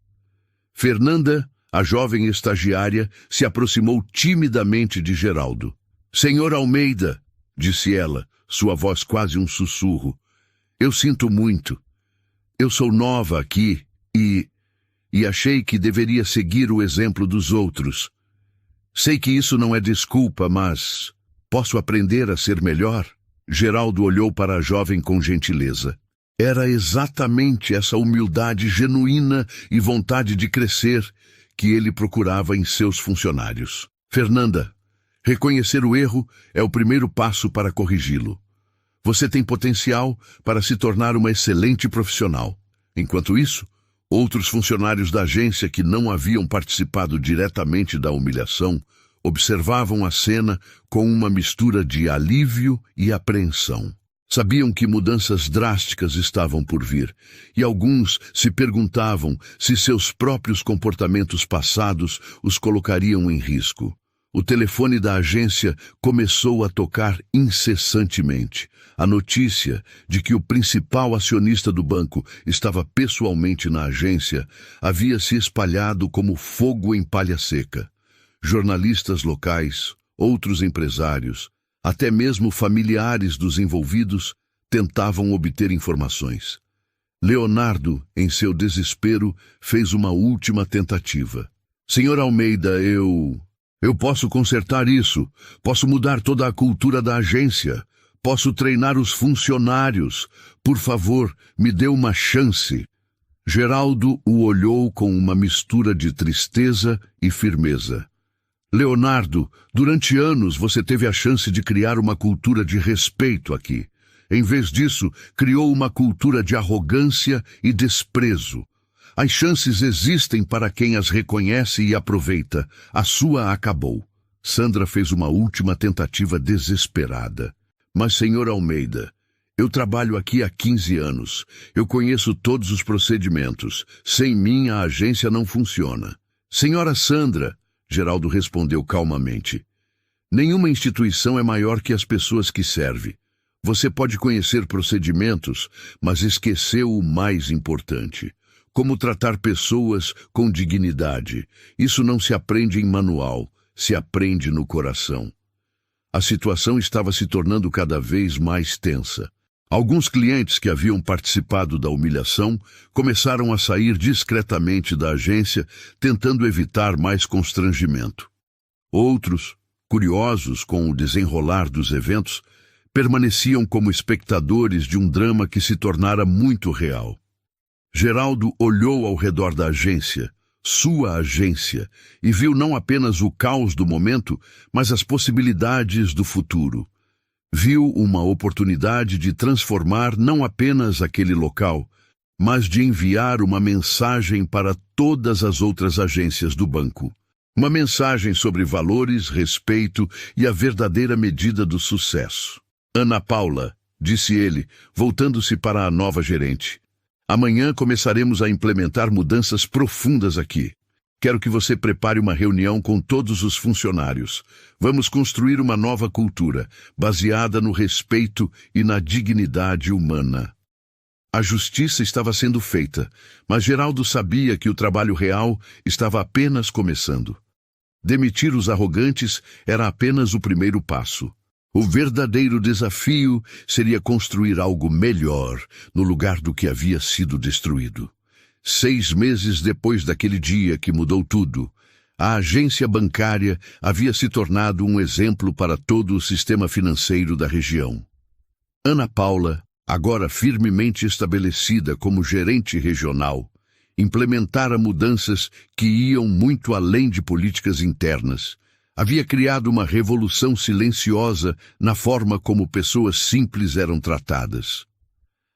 Fernanda, a jovem estagiária, se aproximou timidamente de Geraldo. Senhor Almeida, disse ela, sua voz quase um sussurro. Eu sinto muito. Eu sou nova aqui e achei que deveria seguir o exemplo dos outros. Sei que isso não é desculpa, mas posso aprender a ser melhor? Geraldo olhou para a jovem com gentileza. Era exatamente essa humildade genuína e vontade de crescer que ele procurava em seus funcionários. Fernanda, reconhecer o erro é o primeiro passo para corrigi-lo. Você tem potencial para se tornar uma excelente profissional. Enquanto isso, outros funcionários da agência que não haviam participado diretamente da humilhação observavam a cena com uma mistura de alívio e apreensão. Sabiam que mudanças drásticas estavam por vir, e alguns se perguntavam se seus próprios comportamentos passados os colocariam em risco. O telefone da agência começou a tocar incessantemente. A notícia de que o principal acionista do banco estava pessoalmente na agência havia se espalhado como fogo em palha seca. Jornalistas locais, outros empresários, até mesmo familiares dos envolvidos tentavam obter informações. Leonardo, em seu desespero, fez uma última tentativa. Senhor Almeida, eu posso consertar isso. Posso mudar toda a cultura da agência. Posso treinar os funcionários. Por favor, me dê uma chance. Geraldo o olhou com uma mistura de tristeza e firmeza. Leonardo, durante anos você teve a chance de criar uma cultura de respeito aqui. Em vez disso, criou uma cultura de arrogância e desprezo. As chances existem para quem as reconhece e aproveita. A sua acabou. Sandra fez uma última tentativa desesperada. Mas, senhor Almeida, eu trabalho aqui há 15 anos. Eu conheço todos os procedimentos. Sem mim, a agência não funciona. Senhora Sandra, Geraldo respondeu calmamente, nenhuma instituição é maior que as pessoas que serve. Você pode conhecer procedimentos, mas esqueceu o mais importante. Como tratar pessoas com dignidade. Isso não se aprende em manual, se aprende no coração. A situação estava se tornando cada vez mais tensa. Alguns clientes que haviam participado da humilhação começaram a sair discretamente da agência, tentando evitar mais constrangimento. Outros, curiosos com o desenrolar dos eventos, permaneciam como espectadores de um drama que se tornara muito real. Geraldo olhou ao redor da agência, sua agência, e viu não apenas o caos do momento, mas as possibilidades do futuro. Viu uma oportunidade de transformar não apenas aquele local, mas de enviar uma mensagem para todas as outras agências do banco. Uma mensagem sobre valores, respeito e a verdadeira medida do sucesso. Ana Paula, disse ele, voltando-se para a nova gerente. Amanhã começaremos a implementar mudanças profundas aqui. Quero que você prepare uma reunião com todos os funcionários. Vamos construir uma nova cultura, baseada no respeito e na dignidade humana. A justiça estava sendo feita, mas Geraldo sabia que o trabalho real estava apenas começando. Demitir os arrogantes era apenas o primeiro passo. O verdadeiro desafio seria construir algo melhor no lugar do que havia sido destruído. 6 meses depois daquele dia que mudou tudo, a agência bancária havia se tornado um exemplo para todo o sistema financeiro da região. Ana Paula, agora firmemente estabelecida como gerente regional, implementara mudanças que iam muito além de políticas internas. Havia criado uma revolução silenciosa na forma como pessoas simples eram tratadas.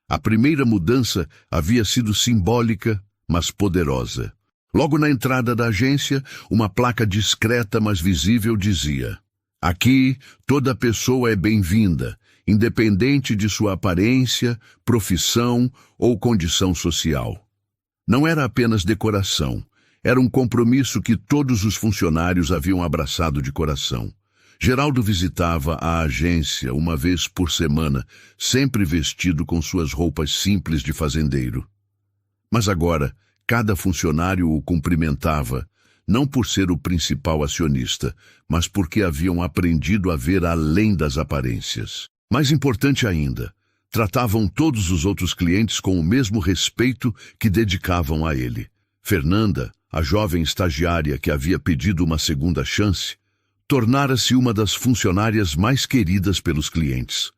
A primeira mudança havia sido simbólica, mas poderosa. Logo na entrada da agência, uma placa discreta, mas visível, dizia: "Aqui, toda pessoa é bem-vinda, independente de sua aparência, profissão ou condição social." Não era apenas decoração, era um compromisso que todos os funcionários haviam abraçado de coração. Geraldo visitava a agência uma vez por semana, sempre vestido com suas roupas simples de fazendeiro. Mas agora, cada funcionário o cumprimentava, não por ser o principal acionista, mas porque haviam aprendido a ver além das aparências. Mais importante ainda, tratavam todos os outros clientes com o mesmo respeito que dedicavam a ele. Fernanda, a jovem estagiária que havia pedido uma segunda chance, tornara-se uma das funcionárias mais queridas pelos clientes.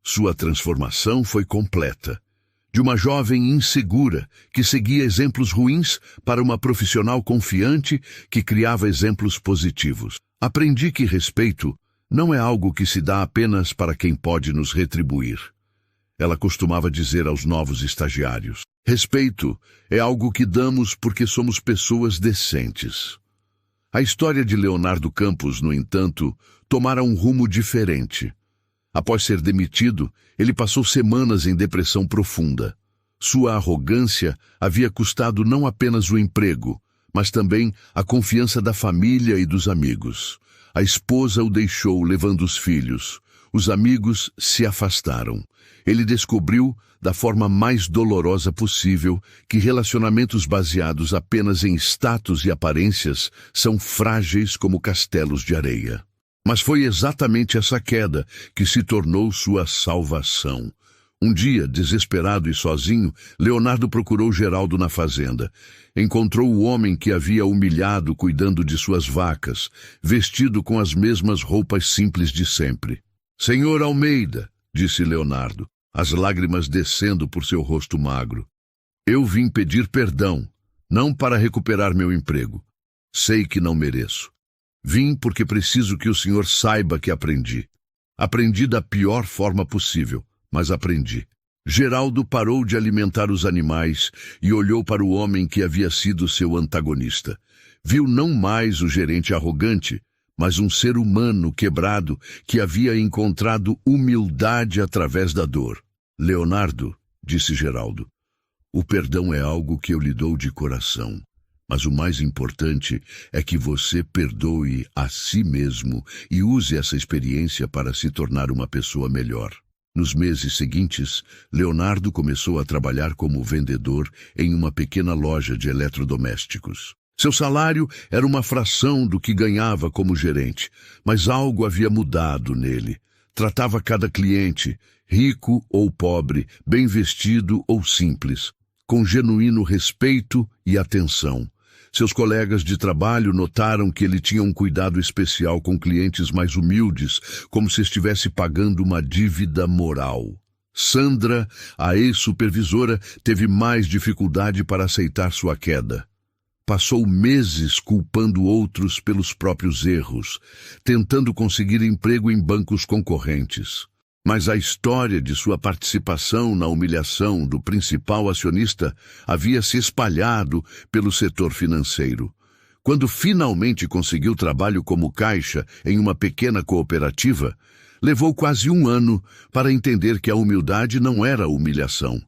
Sua transformação foi completa. De uma jovem insegura que seguia exemplos ruins para uma profissional confiante que criava exemplos positivos. Aprendi que respeito não é algo que se dá apenas para quem pode nos retribuir. Ela costumava dizer aos novos estagiários: respeito é algo que damos porque somos pessoas decentes. A história de Leonardo Campos, no entanto, tomara um rumo diferente. Após ser demitido, ele passou semanas em depressão profunda. Sua arrogância havia custado não apenas o emprego, mas também a confiança da família e dos amigos. A esposa o deixou levando os filhos. Os amigos se afastaram. Ele descobriu, da forma mais dolorosa possível, que relacionamentos baseados apenas em status e aparências são frágeis como castelos de areia. Mas foi exatamente essa queda que se tornou sua salvação. Um dia, desesperado e sozinho, Leonardo procurou Geraldo na fazenda. Encontrou o homem que havia humilhado cuidando de suas vacas, vestido com as mesmas roupas simples de sempre. "Senhor Almeida", disse Leonardo, as lágrimas descendo por seu rosto magro, "eu vim pedir perdão, não para recuperar meu emprego. Sei que não mereço. Vim porque preciso que o senhor saiba que aprendi. Aprendi da pior forma possível, mas aprendi." Geraldo parou de alimentar os animais e olhou para o homem que havia sido seu antagonista. Viu não mais o gerente arrogante, mas um ser humano quebrado que havia encontrado humildade através da dor. "Leonardo", disse Geraldo, "o perdão é algo que eu lhe dou de coração. Mas o mais importante é que você perdoe a si mesmo e use essa experiência para se tornar uma pessoa melhor." Nos meses seguintes, Leonardo começou a trabalhar como vendedor em uma pequena loja de eletrodomésticos. Seu salário era uma fração do que ganhava como gerente, mas algo havia mudado nele. Tratava cada cliente, rico ou pobre, bem vestido ou simples, com genuíno respeito e atenção. Seus colegas de trabalho notaram que ele tinha um cuidado especial com clientes mais humildes, como se estivesse pagando uma dívida moral. Sandra, a ex-supervisora, teve mais dificuldade para aceitar sua queda. Passou meses culpando outros pelos próprios erros, tentando conseguir emprego em bancos concorrentes. Mas a história de sua participação na humilhação do principal acionista havia se espalhado pelo setor financeiro. Quando finalmente conseguiu trabalho como caixa em uma pequena cooperativa, levou quase um ano para entender que a humildade não era humilhação,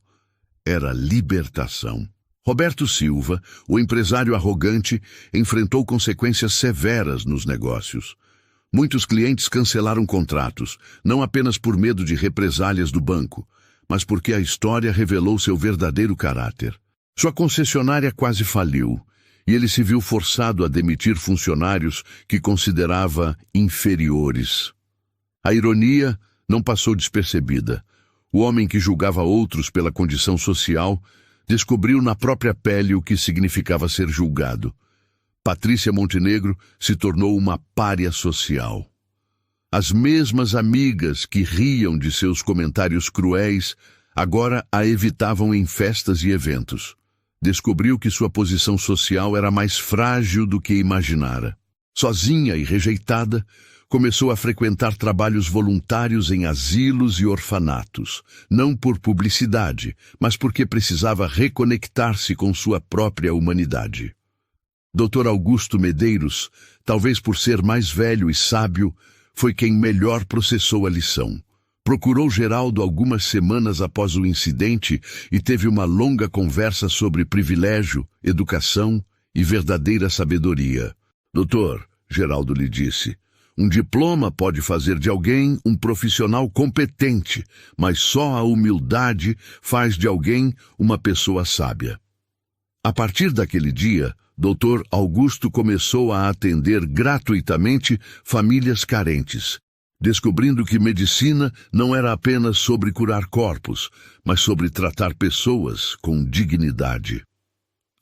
era libertação. Roberto Silva, o empresário arrogante, enfrentou consequências severas nos negócios. Muitos clientes cancelaram contratos, não apenas por medo de represálias do banco, mas porque a história revelou seu verdadeiro caráter. Sua concessionária quase faliu, e ele se viu forçado a demitir funcionários que considerava inferiores. A ironia não passou despercebida. O homem que julgava outros pela condição social descobriu na própria pele o que significava ser julgado. Patrícia Montenegro se tornou uma pária social. As mesmas amigas que riam de seus comentários cruéis agora a evitavam em festas e eventos. Descobriu que sua posição social era mais frágil do que imaginara. Sozinha e rejeitada, começou a frequentar trabalhos voluntários em asilos e orfanatos, não por publicidade, mas porque precisava reconectar-se com sua própria humanidade. Dr. Augusto Medeiros, talvez por ser mais velho e sábio, foi quem melhor processou a lição. Procurou Geraldo algumas semanas após o incidente e teve uma longa conversa sobre privilégio, educação e verdadeira sabedoria. Doutor, Geraldo lhe disse, um diploma pode fazer de alguém um profissional competente, mas só a humildade faz de alguém uma pessoa sábia. A partir daquele dia, Dr. Augusto começou a atender gratuitamente famílias carentes, descobrindo que medicina não era apenas sobre curar corpos, mas sobre tratar pessoas com dignidade.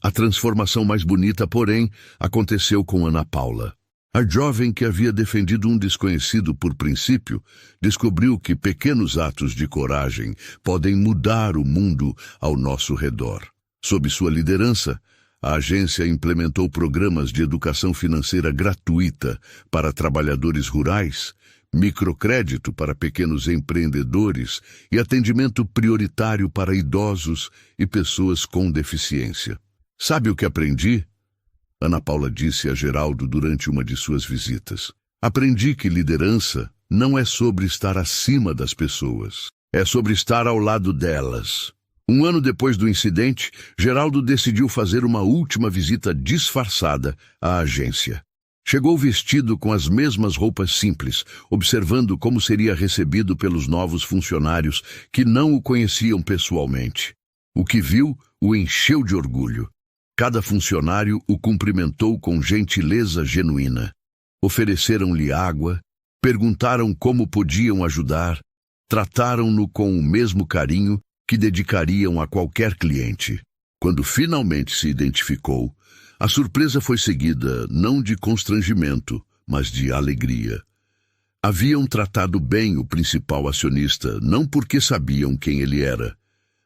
A transformação mais bonita, porém, aconteceu com Ana Paula. A jovem que havia defendido um desconhecido por princípio, descobriu que pequenos atos de coragem podem mudar o mundo ao nosso redor. Sob sua liderança, a agência implementou programas de educação financeira gratuita para trabalhadores rurais, microcrédito para pequenos empreendedores e atendimento prioritário para idosos e pessoas com deficiência. Sabe o que aprendi? Ana Paula disse a Geraldo durante uma de suas visitas. Aprendi que liderança não é sobre estar acima das pessoas, é sobre estar ao lado delas. Um ano depois do incidente, Geraldo decidiu fazer uma última visita disfarçada à agência. Chegou vestido com as mesmas roupas simples, observando como seria recebido pelos novos funcionários que não o conheciam pessoalmente. O que viu o encheu de orgulho. Cada funcionário o cumprimentou com gentileza genuína. Ofereceram-lhe água, perguntaram como podiam ajudar, trataram-no com o mesmo carinho que dedicariam a qualquer cliente. Quando finalmente se identificou, a surpresa foi seguida não de constrangimento, mas de alegria. Haviam tratado bem o principal acionista, não porque sabiam quem ele era,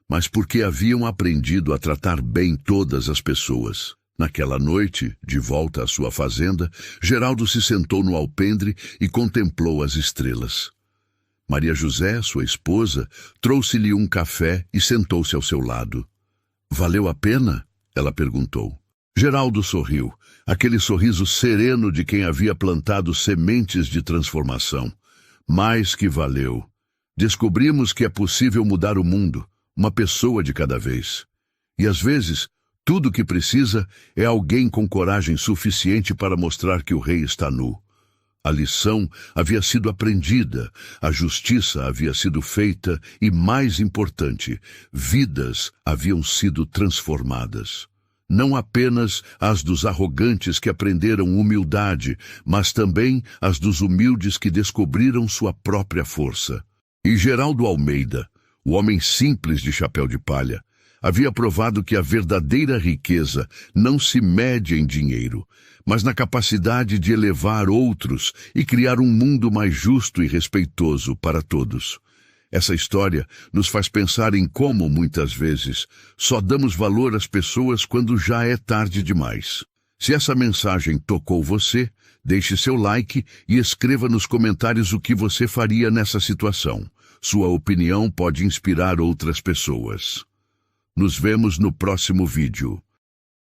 mas porque haviam aprendido a tratar bem todas as pessoas. Naquela noite, de volta à sua fazenda, Geraldo se sentou no alpendre e contemplou as estrelas. Maria José, sua esposa, trouxe-lhe um café e sentou-se ao seu lado. Valeu a pena? Ela perguntou. Geraldo sorriu, aquele sorriso sereno de quem havia plantado sementes de transformação. Mais que valeu. Descobrimos que é possível mudar o mundo, uma pessoa de cada vez. E às vezes, tudo o que precisa é alguém com coragem suficiente para mostrar que o rei está nu. A lição havia sido aprendida, a justiça havia sido feita e, mais importante, vidas haviam sido transformadas. não apenas as dos arrogantes que aprenderam humildade, mas também as dos humildes que descobriram sua própria força. E Geraldo Almeida, o homem simples de chapéu de palha, havia provado que a verdadeira riqueza não se mede em dinheiro, mas na capacidade de elevar outros e criar um mundo mais justo e respeitoso para todos. Essa história nos faz pensar em como, muitas vezes, só damos valor às pessoas quando já é tarde demais. Se essa mensagem tocou você, deixe seu like e escreva nos comentários o que você faria nessa situação. Sua opinião pode inspirar outras pessoas. Nos vemos no próximo vídeo.